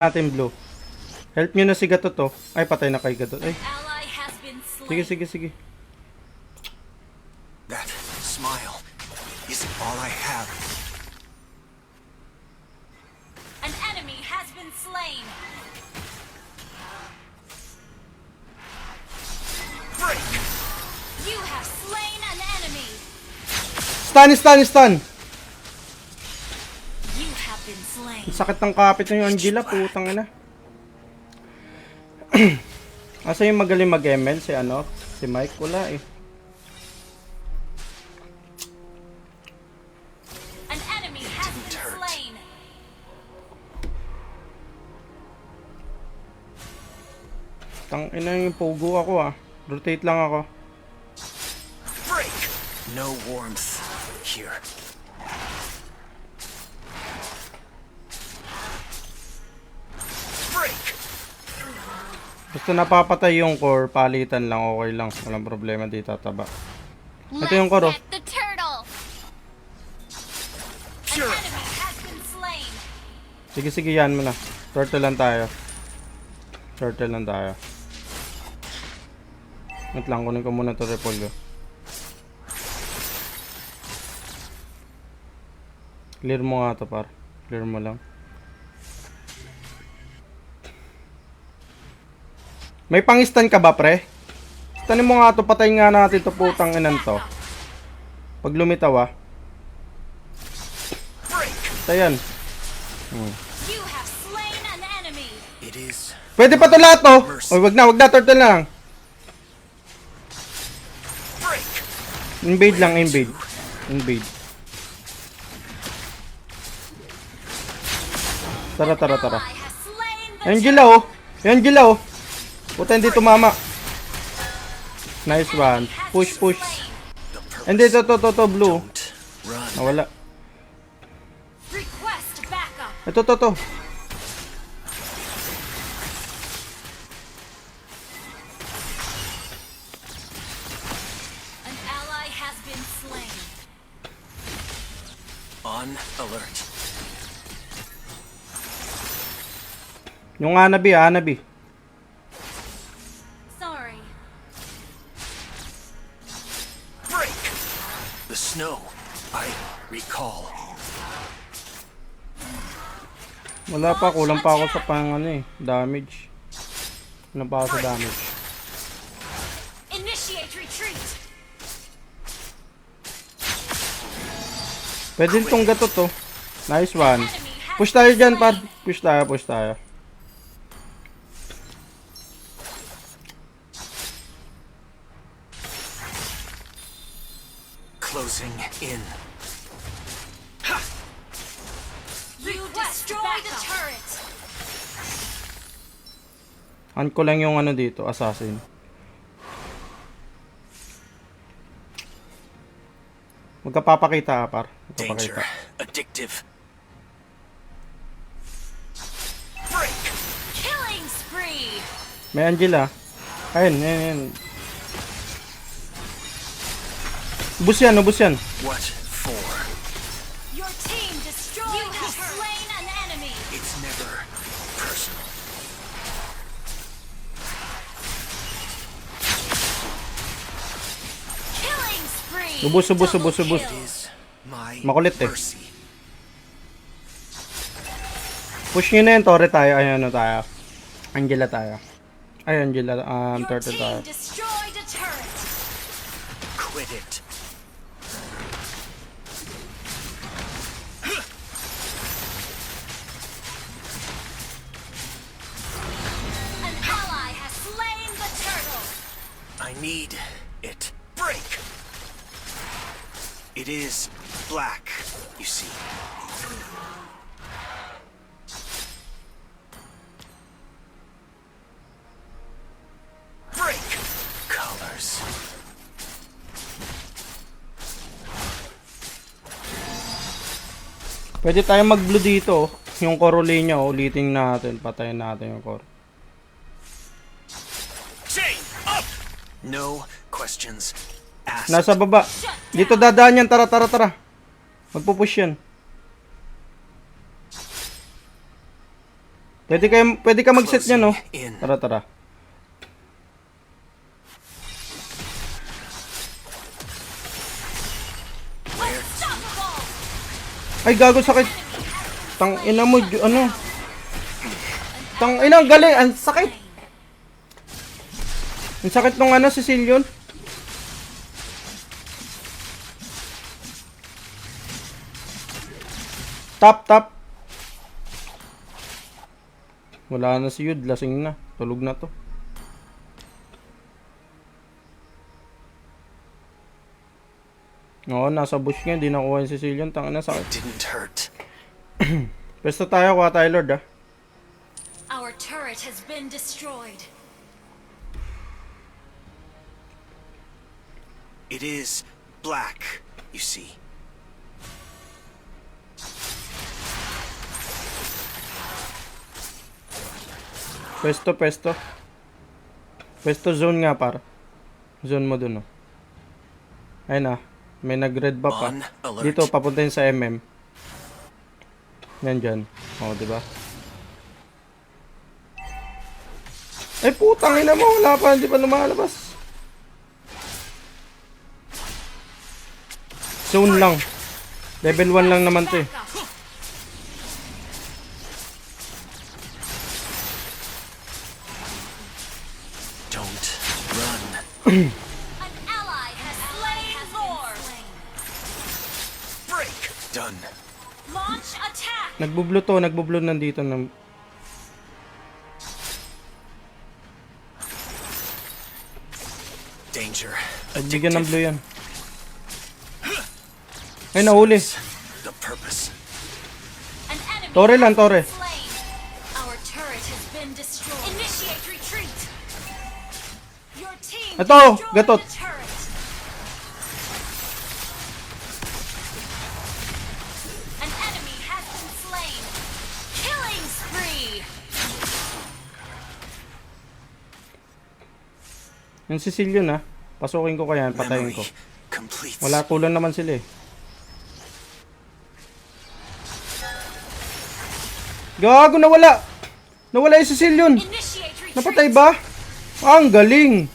Natin blue. Help nyo na si Gatot to. Ay, patay na kay Gatot. Ay. Sige, sige, sige. That smile isn't all I have. An enemy has been slain. Break! You have slain an enemy. Stun, stun, stun! You have been slain. Ang sakit ng kapit ng Angela, putang ina. Asa yung magaling mag-ML? Si ano? Si Mike? Wala eh. An enemy has been slain. Tang ina yung pogo ako ah. Rotate lang ako. Break! No warmth here. Break! Basta napapatay yung core, palitan lang, okay lang. Walang problema dito, taba. Ito yung core oh. Get the turtle. Sure. An enemy has been slain. Sige, sige, yan mo na. Turtle lang tayo. Turtle lang tayo. Wait lang, kunin ko muna ito repolyo. Clear mo nga ito par. Clear mo lang. May pang-stun ka ba pre? Stunin mo nga ito, patayin nga natin ito putang inan to. Pag lumitaw ah. Break! Tayan. You have slain an enemy. It is Pwede pa ito lahat to. Oy, wag na, turtle na lang. break! Invade lang, invade. Invade. Tara, tara, tara. Ally has slain the Angela oh. Angela oh. Puta hindi tumama. Nice one. Push, push. The purpose. Hindi, to, blue. Don't run. Nawala. request backup. Ito. An ally has been slain. On alert. Yung Anabi, Anabi. Sorry. Break! The snow. I recall. Wala pa, kulang pa ako sa pang ano eh, damage. Kulang pa ako sa damage. Initiate retreat. Pwede itong Gatot to. Nice one. Enemy has Push tayo been dyan par. slain. Push tayo. Closing in. You destroy the turret. Hunt ko lang yung ano dito, assassin. Magkapapakita par. Danger. Magkapakita. Addictive. Break! Killing spree. May Angela. Ayun. Ubus yan. What for? Your team destroyed you have slain an enemy. It's never personal. Killing spree. Ubus. Double It kill. is my Makulit eh. mercy. Push nyo na yun, Torre tayo. Ayun tayo. Angela tayo. Ay, Angela. Your Turtle tayo. team destroyed a turret. Quit it. An ally has slain the turtle. I need it. Break! It is black, you see. Break! Colors. Pwede tayo mag-blue dito. Yung core niya, ulitin natin. Patayin natin yung core. Chain up! No questions asked. Nasa baba. Dito dadaan yan. Tara. Magpupush yan. Pwede ka mag-set niya, no? In. Tara. Unstoppable! Ay, gago, sakit. Tang ina mo, ano? Tang ina, galing. Ang sakit. Ang sakit nung ano, Cecilion. Tap. Wala na si Yud, lasing na. Tulog na to. Oo, nasa bush nga, di nakuha yung Cecilion. Tang ina, sakit. Didn't hurt. Pwesto tayo, kuha tayo, Lord, ah. Our turret has been destroyed. It is black, you see. Pwesto. Pwesto zone nga, par. Zone mo dun, oh. Ayun, ah. May nag-red ba pa? On alert. Dito, papuntahin sa MM. Yan dyan. O, diba? Ay, putang ina mo. Wala pa, hindi pa lumalabas. Zone lang. Level 1 lang naman to, eh. Don't run. An ally has slain Lord. Break. Done. Launch attack. Nagbublo nandito ng... Danger. Ay, bigyan ng blue yan. Ay, nahuli. The purpose. An enemy Tore lang, tore. slain. Our turret has been destroyed. Initiate retreat. Your team Ito, destroyed gatot. the turret. An enemy has been slain. Killing spree. Yung Cecilion, ah. Pasukin ko kaya, patayin ko. Memory completes. Wala kulang naman sila, eh. Gago, nawala! Nawala yung Cecilion! Initiate retreat. Napatay ba? Ang galing!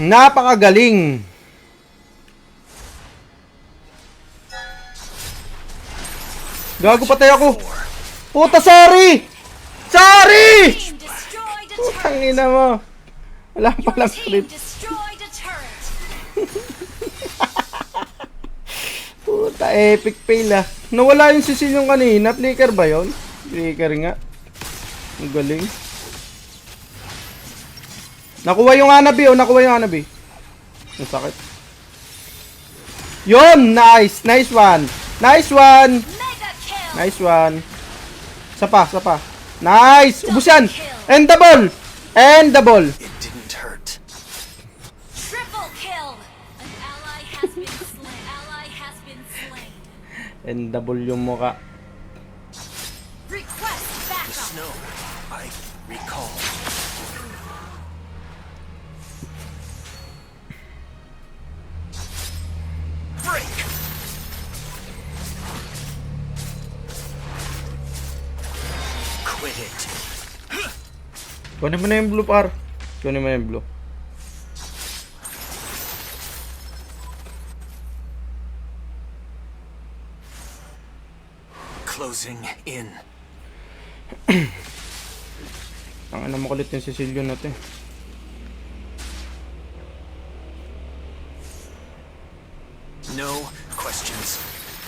Napakagaling! Gago, patay ako! Puta, sorry! Sorry! Team destroyed a Putang turret. ina mo! Wala Your palang team crit. destroyed a turret. Puta, epic fail, ah. Nawala yung Cecilion kanina. Flicker ba yun? Flicker nga. Ang galing. Nakuha yung Hanabi, oh. Nakuha yung Hanabi. Ang sakit. Yun! Nice! Nice one! Nice one! Mega kill. Nice one! Isa pa. Nice! Ubus yan! And double! And double! It didn't hurt. Triple kill. An ally has been slain. Ally has been slain. And double yung muka. Request backup. Snow. I recall. Break. Quit it. Kunin mo na yung blue, par. Kunin mo na yung blue. Closing in. Ang ano mo kulit yung Cecilion natin. No questions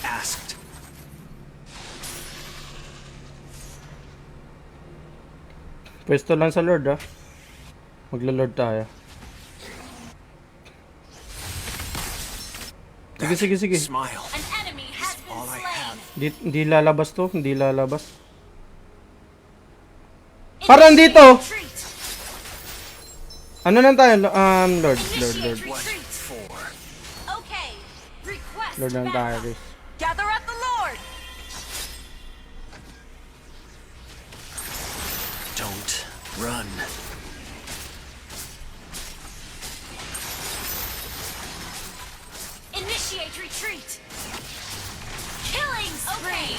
asked. Pwesto lang sa Lord, ah. Magla-Lord tayo. Sige. Smile. An enemy has been All I slain. have. Hindi lalabas to. Hindi lalabas. Parang Initiate dito. retreat. Ano lang tayo? Lord. Initiate What retreat. for? Okay. Request Lord lang tayo, backup. guys. Gather at the Lord. Don't run. Initiate retreat. Killing spree.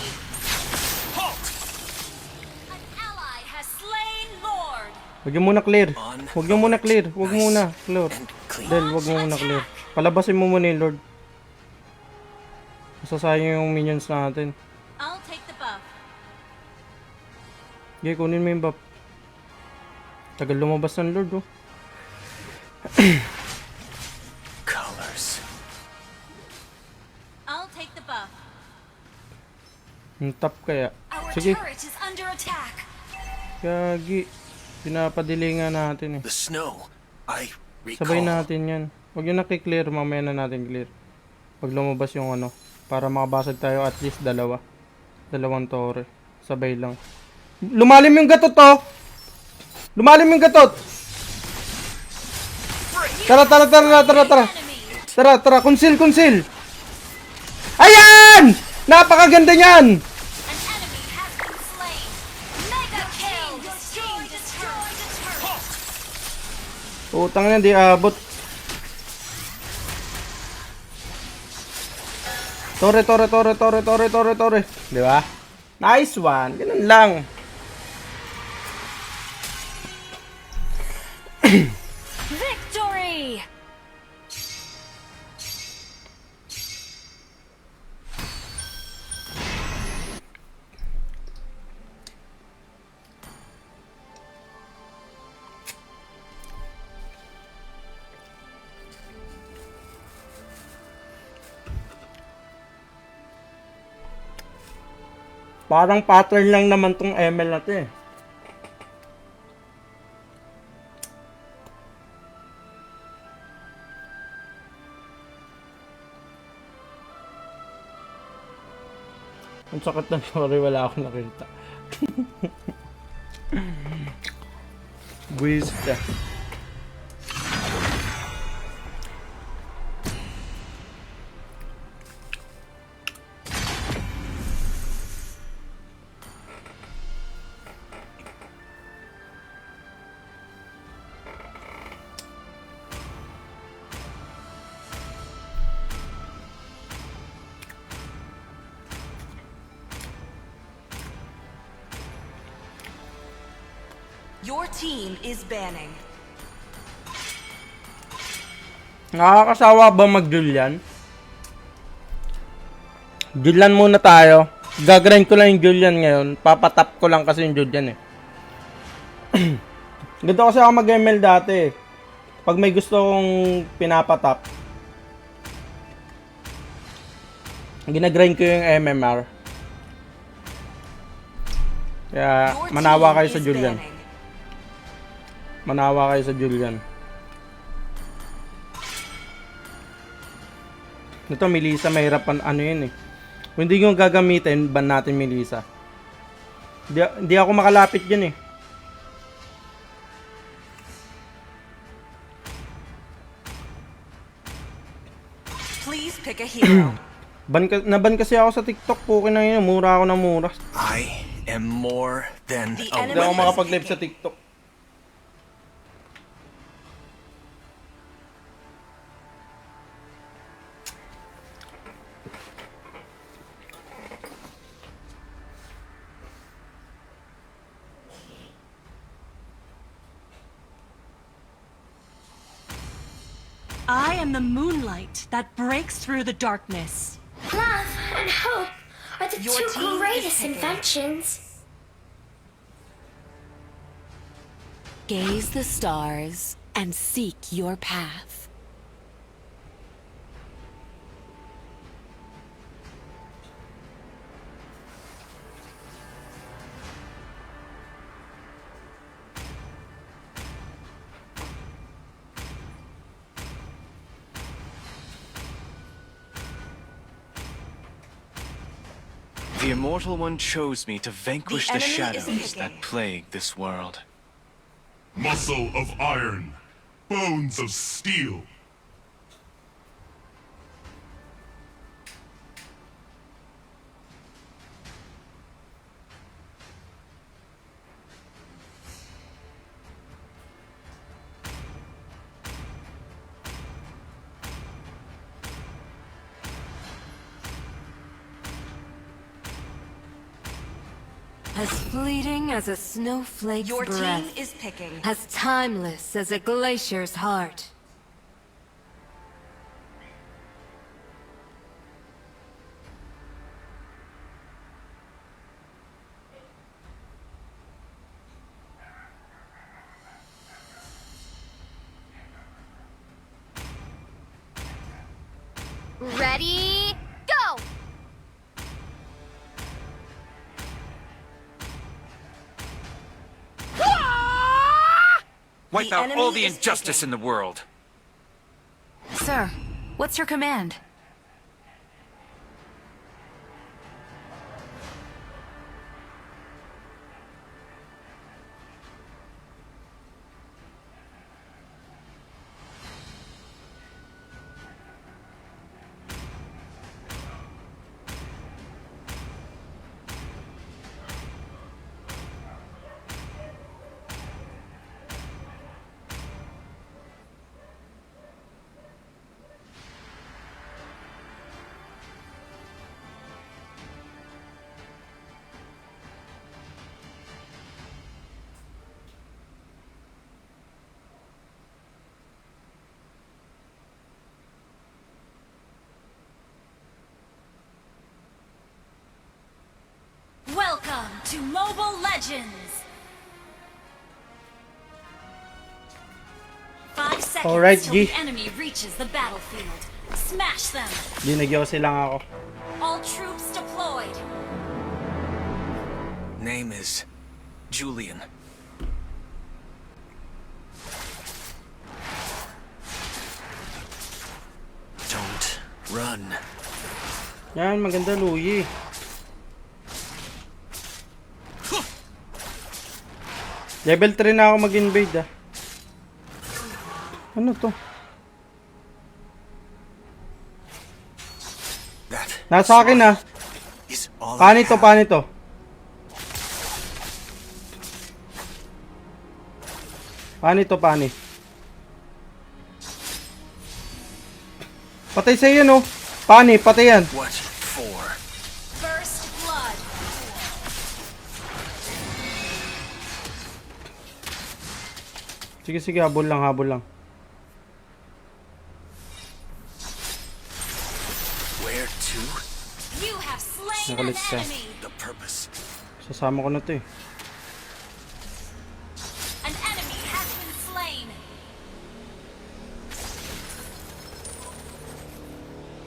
Huwag yung muna clear. Huwag yung muna clear. Huwag muna. Lord. And clean. Del, huwag mo muna clear. Palabasin mo muna yung Lord. Masasayang yung minions natin. I'll take the buff. Okay, kunin mo yung buff. Tagal lumabas ng Lord, oh. Colors. I'll take the buff. Yung top kaya. Our Sige, turret is under attack. gagi. Pinapadili nga natin eh. The snow. I recall. Sabay natin yan. Huwag yung nakiklear, mamaya na natin clear. Pag lumabas yung ano, para makabasag tayo at least dalawa. Dalawang tore. Sabay lang. Lumalim yung gatot, oh! Lumalim yung gatot! Tara, tara, tara, tara, tara. Enemy. Tara, tara, conceal, conceal! Ayan! Napakaganda niyan! An enemy has been slain. Mega kill. Your team destroyed a turret. Utang na, di abot. Tore, tore, tore, tore, tore, tore, tore. Di ba? Nice one. Ganun lang. Victory. Parang pattern lang naman tong ML na to eh. Ang sakit na, sorry, wala akong nakita. Buwista. Your team is banning. Nakakasawa ba mag-Julian? Julian muna tayo. Gagrind ko lang yung Julian ngayon. Papatap ko lang kasi yung Julian eh. Ganito kasi ako mag-ML dati eh. Pag may gusto kong pinapatap, ginagrind ko yung MMR. Kaya Your manawa team kayo sa is Julian. banning. Manawa kayo sa Julian. Ito, Melissa, mahirap ano yun eh. Kung hindi nyo gagamitin, ban natin Melissa. Hindi ako makalapit yun eh. Please pick a hero. Naban kasi ako sa TikTok, pukin na yun. Mura ako ng mura. I am more than The a enemy- Hindi ako weapon. makapag-live sa TikTok. I am the moonlight that breaks through the darkness. Love and hope are the Your two team is greatest picking. inventions. Gaze the stars and seek your path. The Immortal One chose me to vanquish the, enemy is shadows picking. that plague this world. Muscle of iron, bones of steel. As fleeting as a snowflake's Your breath. team is picking. As timeless as a glacier's heart. Ready, go! Wipe The out all enemy the is injustice picking. in the world. Sir, what's your command? Welcome to Mobile Legends! 5 seconds Alright, till G. the enemy reaches the battlefield. Smash them! Ginagyosi lang ako. All troops deployed! Name is Julian. Don't run. Yan, maganda Luyi. Level 3 na ako mag-invade ah. Ano to? That Nasa akin ah. is all I Paano ito? have. Paano ito? Paano ito? Paano? Patay sa iyo no? Paano? Patay yan. What for? First blood! Sige, sige. Habol lang, habol lang. Where to? You have slain an Nakulit ka. enemy! The purpose. Sasama ko na to eh. An enemy has been slain!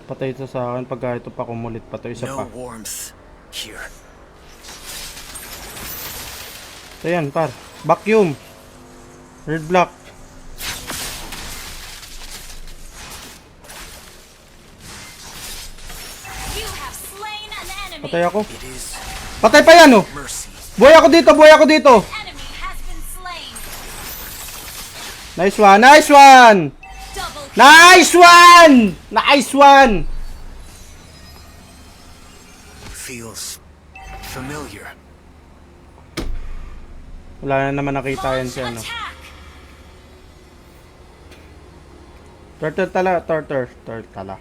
Patay ito sa akin pagka ito pa kumulit pa to. Isa No pa. warmth here. So yan par. Vacuum. Red block. You have slain an enemy! Patay ako. It is Patay pa yan oh. mercy. Buhay ako dito. Buhay ako dito. Enemy has been slain! Nice one. Nice one. Double kill! Nice one. Nice one. Feels familiar. Wala na naman nakita yan siya no. Attack! Turtle tala. Turtle. Turtle tala.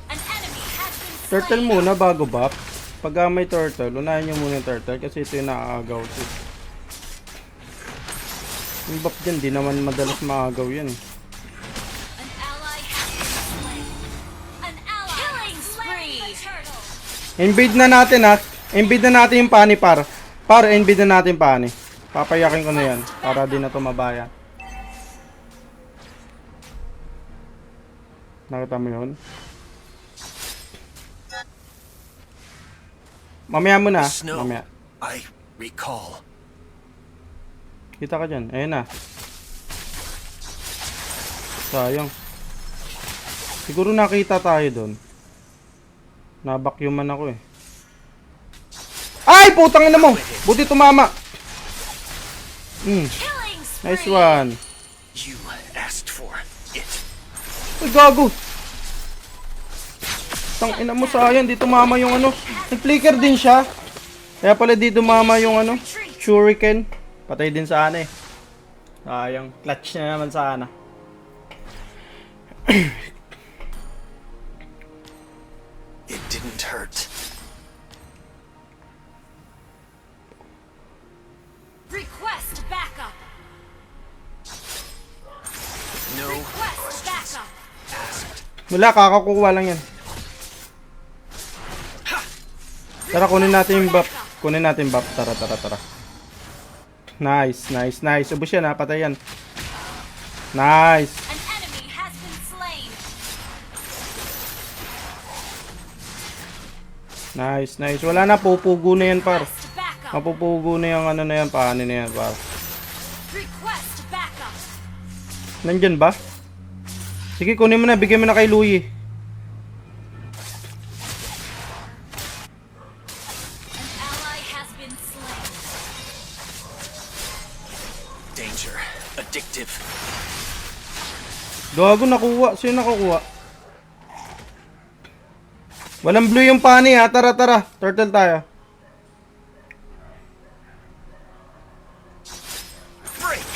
An enemy has been slain! Turtle muna bago buff. Pag may turtle, unahin nyo muna yung turtle kasi ito yung naaagaw ko. Yung buff dyan, di naman madalas maagaw yan eh. An ally has been slain! An ally killing spree! Invade na natin ha. Invade na natin yung pani par. Par, invade na natin pani. Papayakin ko na yan para di na tumabaya. Nakita mo yun? Mamaya mo na. Snow. Mamaya. I recall. Kita ka dyan. Ayun na. Sayang. Siguro nakita tayo doon. Nabakyuman ako eh. Ay! Putang ina mo! Buti tumama. Killing spree! Nice one. You asked for it. Ay, gago. Tang ina mo, sayang. Di tumama yung ano. Nag-flicker din siya. Kaya pala di tumama yung ano. Shuriken. Patay din sa ana eh. Sayang. Clutch na naman sa ana. didn't hurt. Request backup. No Request questions backup. asked. Wala, kakakuha lang yan. Tara, kunin natin yung buff. Kunin natin yung buff. Tara, tara, tara. Nice, nice, nice. Ubus yan ha, patay yan. Nice. An enemy has been slain. Nice, nice. Wala na, pupugo na yan, par. Request backup. Mapupugo na yung ano na yan, paano na yan, par. Request backup. Nandyan ba? Sige, kunin mo na. Bigyan mo na kay Louie. An ally has been slain. Danger. Addictive. Gago, nakuha. Sino nakukuha? Walang blue yung pani ha. Tara, tara. Turtle tayo.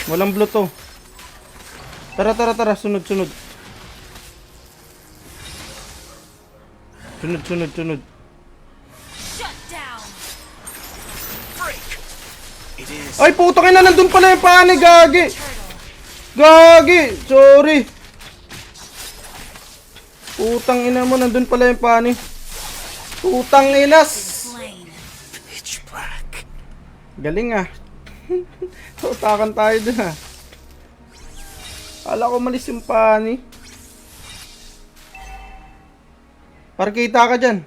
Walang blue to. Tara, tara, tara. Sunod, sunod. Sunod, sunod, sunod. Shut down. It is. Ay, putang ina. Nandun pala yung pani. Gagi. Gagi. Sorry. Putang ina mo. Nandun pala yung pani. Putang inas. Slain. Pitch black. Galing ah. Utakan tayo dun ah. Kala ko malis yung pani. Para kita ka dyan.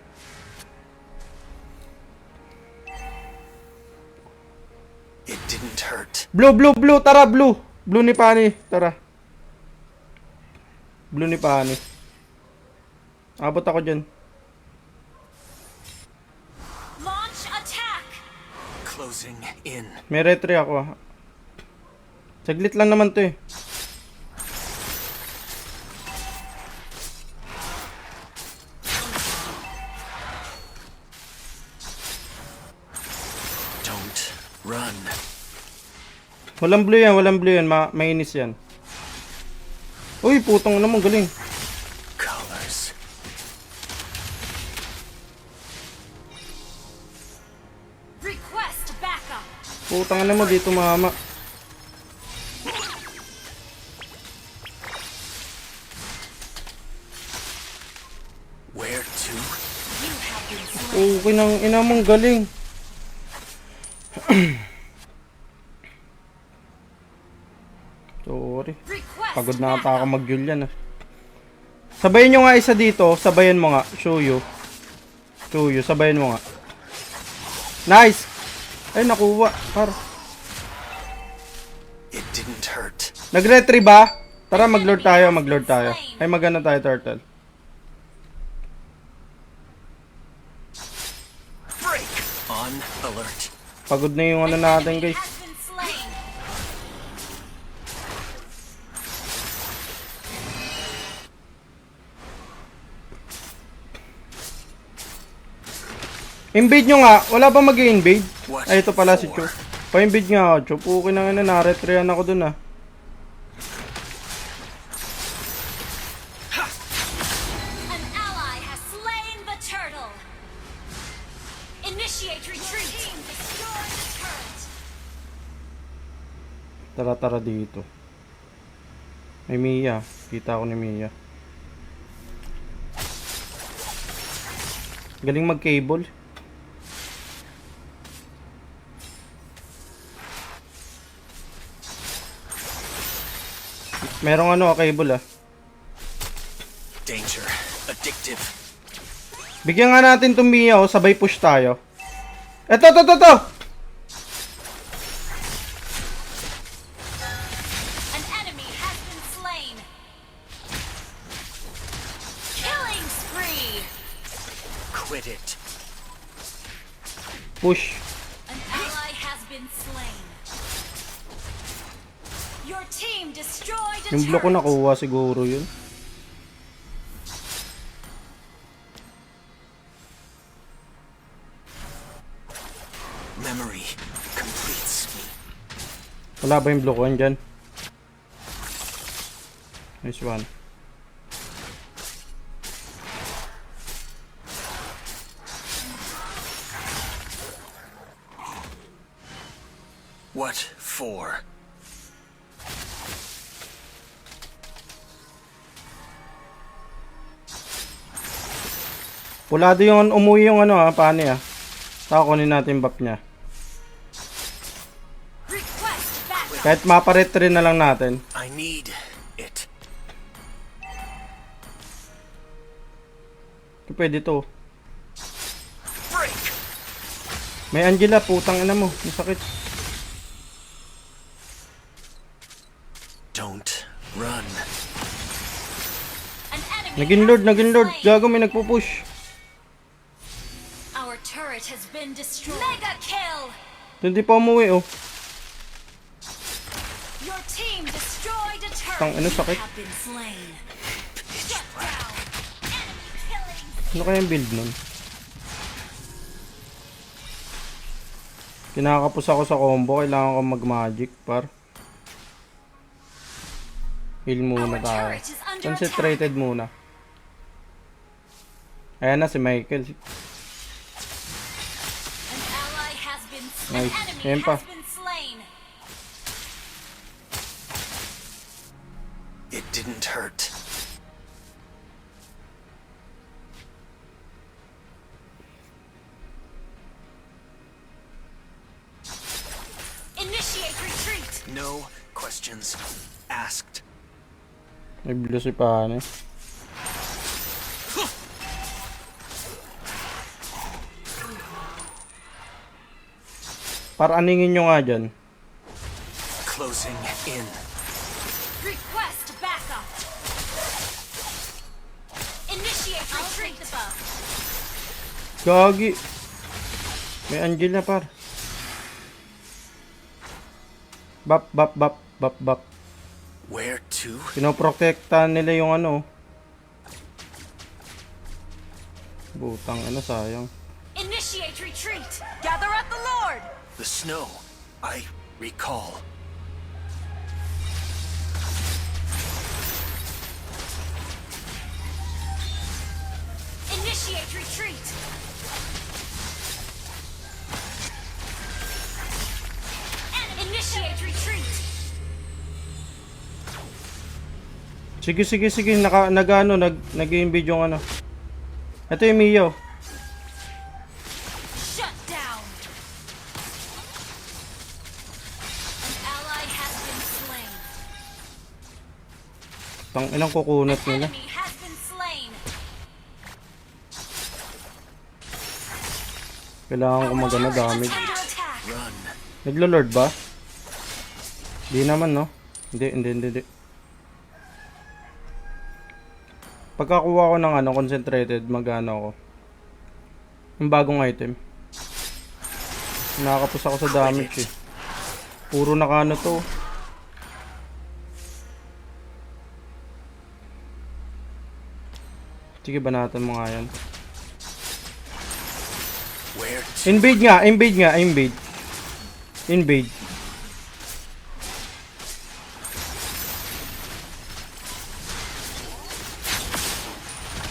It didn't hurt. Blue, blue, blue. Tara, blue. Blue ni pani. Tara. Blue ni pani. Abot ako dyan. Launch attack. Closing in. May retry ako ah. Saglit lang naman to eh. Don't run. Walang blue yan, walang blue yan. Mainis yan. Uy, putong naman, galing. Colors. Request backup. Putang na mo dito, mama. Where to? You have been slain. Okay nang ina mong galing. Sorry. Request Pagod na ata ako backup. mag-Julian ah. Sabayan nyo nga isa dito. Sabayan mo nga. Show you. Show you. Sabayan mo nga. Nice! Ay, nakuha. Par. It didn't hurt. Nag-retry ba? Tara, mag-lord tayo. Mag-lord tayo. Ay, magana tayo, turtle. Break. On alert. Pagod na yung ano natin, Enemy guys. has been slain. Invade nyo nga. Wala ba mag-invade? Ay, ito pala si Cho. Pa-invade nga ako, Cho. Pukin na nga na. Retryan ako dun ah. An ally has slain the turtle. Initiate retreat. Destroy the turret. Tara, tara dito. May Mia. Kita ko ni Mia. Galing mag-cable. Merong ano, cable ah. Danger. Addictive. Bigyan nga natin itong Mia, oh. Sabay push tayo. Eto, to! An enemy has been slain. Killing spree. Quit it. Push. An ally has been slain. Your team destroyed a Yung block ko turret. nakuha siguro yun. Memory completes me. Wala ba yung block ko dyan? Nice one. What for? Pulado yung umuwi yung ano paano ah. Kunin natin yung buff niya. Request backup. Kahit maparetry na lang natin. I need it. Pwede to. Break! May Angela, putang ina mo. Ang sakit. Don't run. An enemy Naging has lord, been naging lord. slain. Gago, may nagpupush. Our turret has been destroyed. Mega kill. Hindi pa umuwi oh. Your team destroyed a turret. Tang ina, sakit. Have been slain. Shut down. Enemy killing. Ano kaya yung build nun? Kinakapos ako sa combo. Kailangan ko mag-magic par. Heal muna Our tayo. turret is under Concentrated muna. Ayan na si Michael. An ally has been Nice. An enemy Ayan pa. has been slain. It didn't hurt. Initiate retreat. No questions asked. May blue si Pane. Para aningin nyo nga dyan. Closing in. Request backup. Initiate retreat. Gagi. May Angela par. Bap, bap, bap, bap, bap. Where to? Pinoprotektahan nila yung ano. Butang ano, sayang. Initiate retreat. Gather at the Lord! The snow. I recall. Initiate retreat. Initiate retreat. Sige, sige, sige. Nag-invade yung ano. Ito yung Mio. Shut down. An ally has been slain. Tang ilang kukunat An nila. enemy has been slain. Kailangan ko magana damage. Under attack. Run. Naglo-lord ba? Di naman, no? Hindi. Pagkakuha ko ng ano, concentrated, magano ako. Yung bagong item. Nakakapos ako sa damage eh. Puro nakano to. Sige, banatan mo nga yan. Where to? Invade nga. Invade.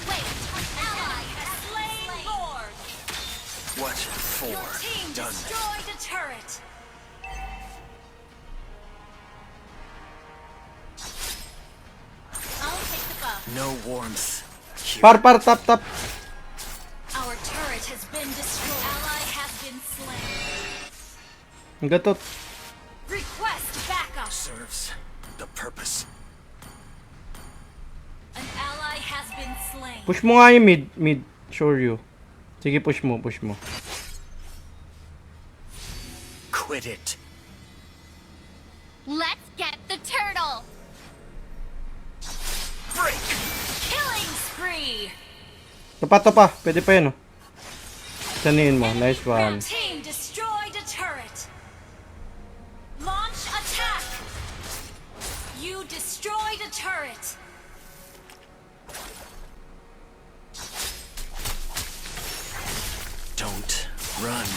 Wait. An ally has slain Lord. What for? Your team Done. destroyed a turret. I'll take the buff. No warmth. Here. Par, tap. Our turret has been destroyed. Ally has been slain. Ang gatot. Request backup. Serves the purpose. An ally has been slain. Push mo nga yung mid. Sure you. Sige, push mo. Quit it. Let's get the turtle. Break. Killing spree. Tapa. Pwede pa yun, oh. Saniin mo. Nice Your one. team destroyed a turret. Launch attack. You destroyed a turret. Don't run.